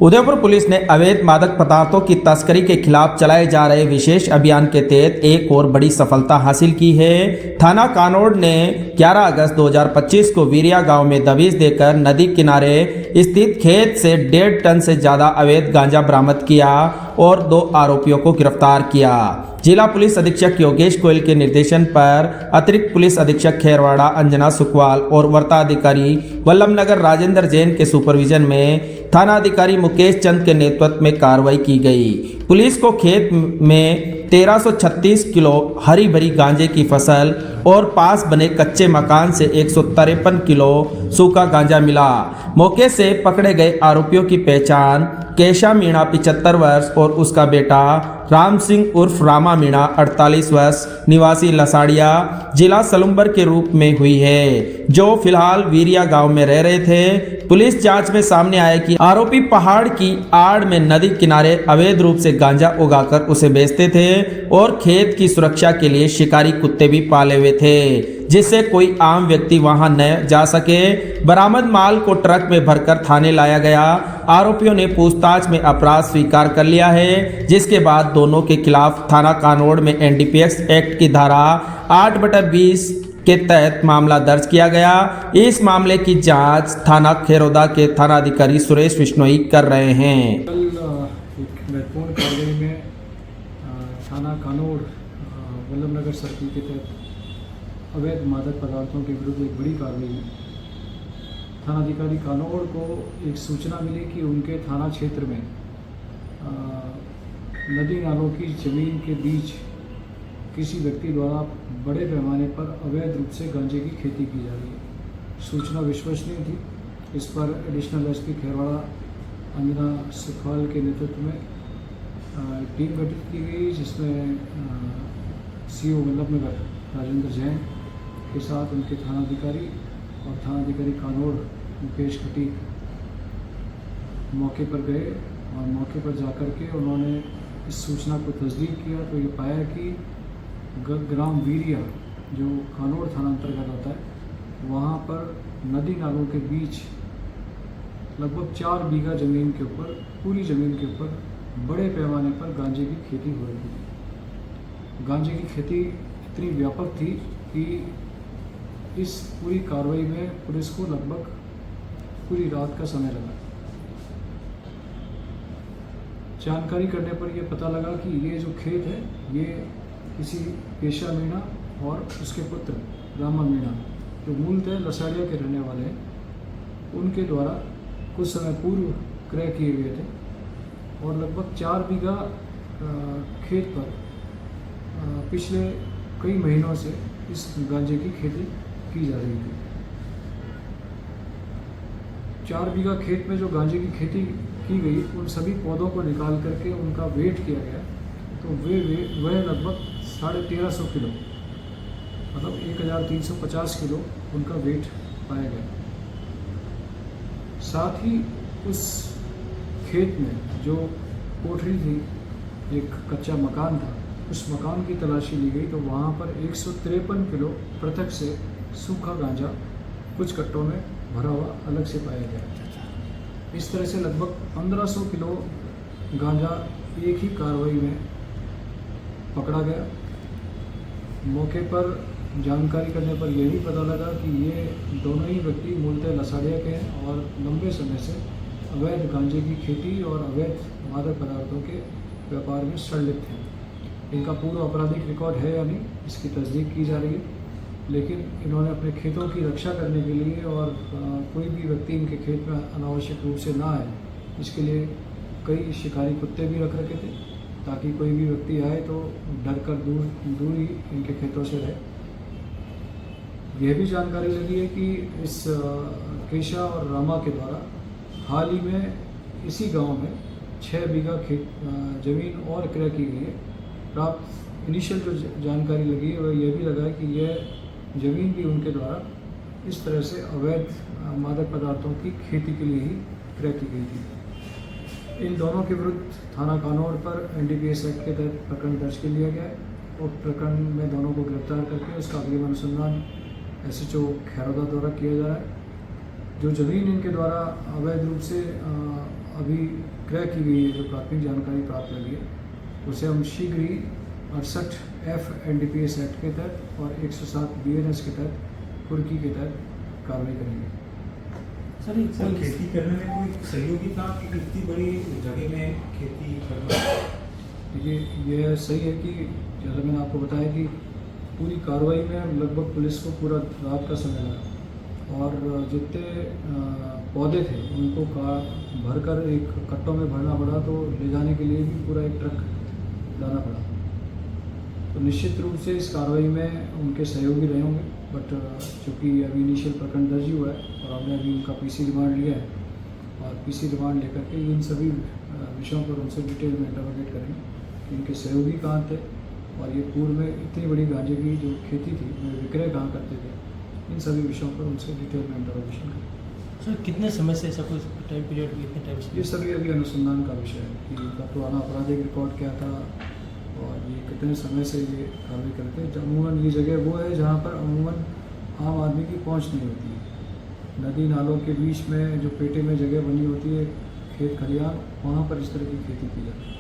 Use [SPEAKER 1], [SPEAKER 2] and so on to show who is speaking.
[SPEAKER 1] Udaipur police ने अवैध मादक पदार्थों की तस्करी के खिलाफ चलाए जा रहे विशेष अभियान के तहत एक और बड़ी सफलता हासिल की है। थाना कानोड़ ने 11 अगस्त 2025 को वीरिया गांव में दबिश देकर नदी किनारे स्थित खेत से 1.5 टन से ज्यादा अवैध गांजा बरामद किया और 2 आरोपियों को गिरफ्तार किया। जिला पुलिस अधीक्षक योगेश गोयल के निर्देशन पर अतिरिक्त पुलिस अधीक्षक खेरवाड़ा अंजना सुखवाल और वार्ता अधिकारी वल्लभनगर राजेंद्र जैन के सुपरविजन में थाना अधिकारी मुकेश चंद के नेतृत्व में कार्रवाई की गई। पुलिस को खेत में 1336 किलो हरी भरी गांजे की फसल और पास बने कच्चे मकान से 153 किलो सूखा गांजा मिला। मौके से पकड़े गए आरोपियों की पहचान केशा मीणा 75 वर्ष और उसका बेटा राम सिंह उर्फ रामा मीणा 48 वर्ष निवासी लसाड़िया जिला सलुम्बर के रूप में हुई है, जो फिलहाल वीरिया गांव में रह रहे थे। पुलिस जांच में सामने आया कि आरोपी पहाड़ की आड़ में नदी किनारे अवैध रूप से गांजा उगाकर उसे बेचते थे और खेत की सुरक्षा के लिए शिकारी कुत्ते भी पाले हुए थे, जिससे कोई आम व्यक्ति वहां न जा सके। बरामद माल को ट्रक में भरकर थाने लाया गया। आरोपियों ने पूछताछ में अपराध स्वीकार कर लिया है, जिसके बाद दोनों के खिलाफ थाना कानोड़ में एनडीपीएस एक्ट की धारा 8/20 के तहत मामला दर्ज किया गया। इस मामले की जांच थाना खेरौदा के थानाधिकारी सुरेश बिश्नोई कर रहे हैं।
[SPEAKER 2] कल एक महत्वपूर्ण कार्रवाई में थाना कानोड़ वल्लभनगर सर्किल के तहत अवैध मादक पदार्थों के विरुद्ध एक बड़ी कार्रवाई हुई। थानाधिकारी कानोड़ को एक सूचना मिली कि उनके थाना क्षेत्र में नदी नालों की जमीन के बीच किसी व्यक्ति द्वारा बड़े पैमाने पर अवैध रूप से गांजे की खेती की जा रही है। सूचना विश्वसनीय थी। इस पर एडिशनल एसपी खेरवाड़ा अंजना सुखवाल के नेतृत्व में टीम गठित की गई, जिसमें सीओ वल्लभनगर राजेंद्र जैन के साथ उनके थानाधिकारी और थानाधिकारी कानोड़ मुकेश खटीक मौके पर गए और मौके पर जाकर के उन्होंने इस सूचना को तस्दीक किया तो ये पाया कि ग्राम वीरिया जो कानोड़ थाना अंतर्गत आता है, वहाँ पर नदी नालों के बीच लगभग 4 बीघा ज़मीन के ऊपर, पूरी ज़मीन के ऊपर बड़े पैमाने पर गांजे की खेती हो रही थी। गांजे की खेती इतनी व्यापक थी कि इस पूरी कार्रवाई में पुलिस को लगभग पूरी रात का समय लगा। जानकारी करने पर यह पता लगा कि ये जो खेत है ये किसी केशा मीणा और उसके पुत्र रामा मीणा, जो मूलतः लसाड़िया के रहने वाले हैं, उनके द्वारा कुछ समय पूर्व क्रय किए गए थे और लगभग 4 बीघा खेत पर पिछले कई महीनों से इस गांजे की खेती की जा रही थी। 4 बीघा खेत में जो गांजे की खेती की गई, उन सभी पौधों को निकाल करके उनका वेट किया गया तो वह लगभग 1350 किलो, मतलब 1350 किलो उनका वेट पाया गया। साथ ही उस खेत में जो कोठरी थी, एक कच्चा मकान था, उस मकान की तलाशी ली गई तो वहाँ पर 153 किलो पृथक से सूखा गांजा कुछ कट्टों में भरा हुआ अलग से पाया गया। इस तरह से लगभग 1500 किलो गांजा एक ही कार्रवाई में पकड़ा गया। मौके पर जानकारी करने पर यह भी पता लगा कि ये दोनों ही व्यक्ति मूलतः लसाड़िया के हैं और लंबे समय से अवैध गांजे की खेती और अवैध मादक पदार्थों के व्यापार में संलिप्त हैं। इनका पूरा आपराधिक रिकॉर्ड है या नहीं, इसकी तस्दीक की जा रही है, लेकिन इन्होंने अपने खेतों की रक्षा करने के लिए और कोई भी व्यक्ति इनके खेत में अनावश्यक रूप से ना आए, इसके लिए कई शिकारी कुत्ते भी रख रखे थे, ताकि कोई भी व्यक्ति आए तो डर कर दूर ही इनके खेतों से रहे। यह भी जानकारी लगी है कि इस केशा और रामा के द्वारा हाल ही में इसी गांव में 6 बीघा ज़मीन और क्रय की गई है। प्राप्त इनिशियल जो जानकारी लगी है वह यह भी लगा है कि यह ज़मीन भी उनके द्वारा इस तरह से अवैध मादक पदार्थों की खेती के लिए ही क्रय की गई थी। इन दोनों के विरुद्ध थाना कानोड़ पर एनडीपीएस एक्ट के तहत प्रकरण दर्ज कर लिया गया है और प्रकरण में दोनों को गिरफ्तार करके उसका अग्रिम अनुसंधान एसएचओ खेरौदा द्वारा किया जा रहा है। जो ज़मीन इनके द्वारा अवैध रूप से अभी क्रय की गई है, जो प्राथमिक जानकारी प्राप्त लगी है, उसे हम शीघ्र ही 68F NDPS एक्ट के तहत और 107 BNS के तहत कुर्की के तहत कार्रवाई करेंगे।
[SPEAKER 3] सर खेती करने में कोई सहयोगी था कि इतनी बड़ी जगह में खेती करना?
[SPEAKER 2] देखिए, यह सही है कि जैसा मैंने आपको बताया कि पूरी कार्रवाई में लगभग पुलिस को पूरा रात का समय लगा और जितने पौधे थे उनको भरकर एक कट्टों में भरना पड़ा, तो ले जाने के लिए भी पूरा एक ट्रक लाना पड़ा। तो निश्चित रूप से इस कार्रवाई में उनके सहयोगी रहे होंगे, बट चूँकि अभी इनिशियल प्रकरण दर्ज ही हुआ है और हमने अभी उनका PC रिमांड लिया है और PC रिमांड लेकर के इन सभी विषयों पर उनसे डिटेल में इंटरोगेट करेंगे कि इनके सहयोगी कहाँ थे और ये पूर्व में इतनी बड़ी गांजे की जो खेती थी वे विक्रय कहाँ करते थे, इन सभी विषयों पर उनसे डिटेल में इंटरोगेशन करेंगे।
[SPEAKER 4] सर कितने समय से ऐसा कोई टाइम पीरियड कितने टाइम से?
[SPEAKER 2] ये सभी अभी अनुसंधान का विषय है कि इनका पुराना आपराधिक रिकॉर्ड क्या था और ये कितने समय से ये कार्रवाई करते हैं। अमूमन ये जगह वो है जहाँ पर अमूमन आम आदमी की पहुँच नहीं होती है। नदी नालों के बीच में जो पेटे में जगह बनी होती है, खेत खलियान, वहाँ पर इस तरह की खेती की जाती है।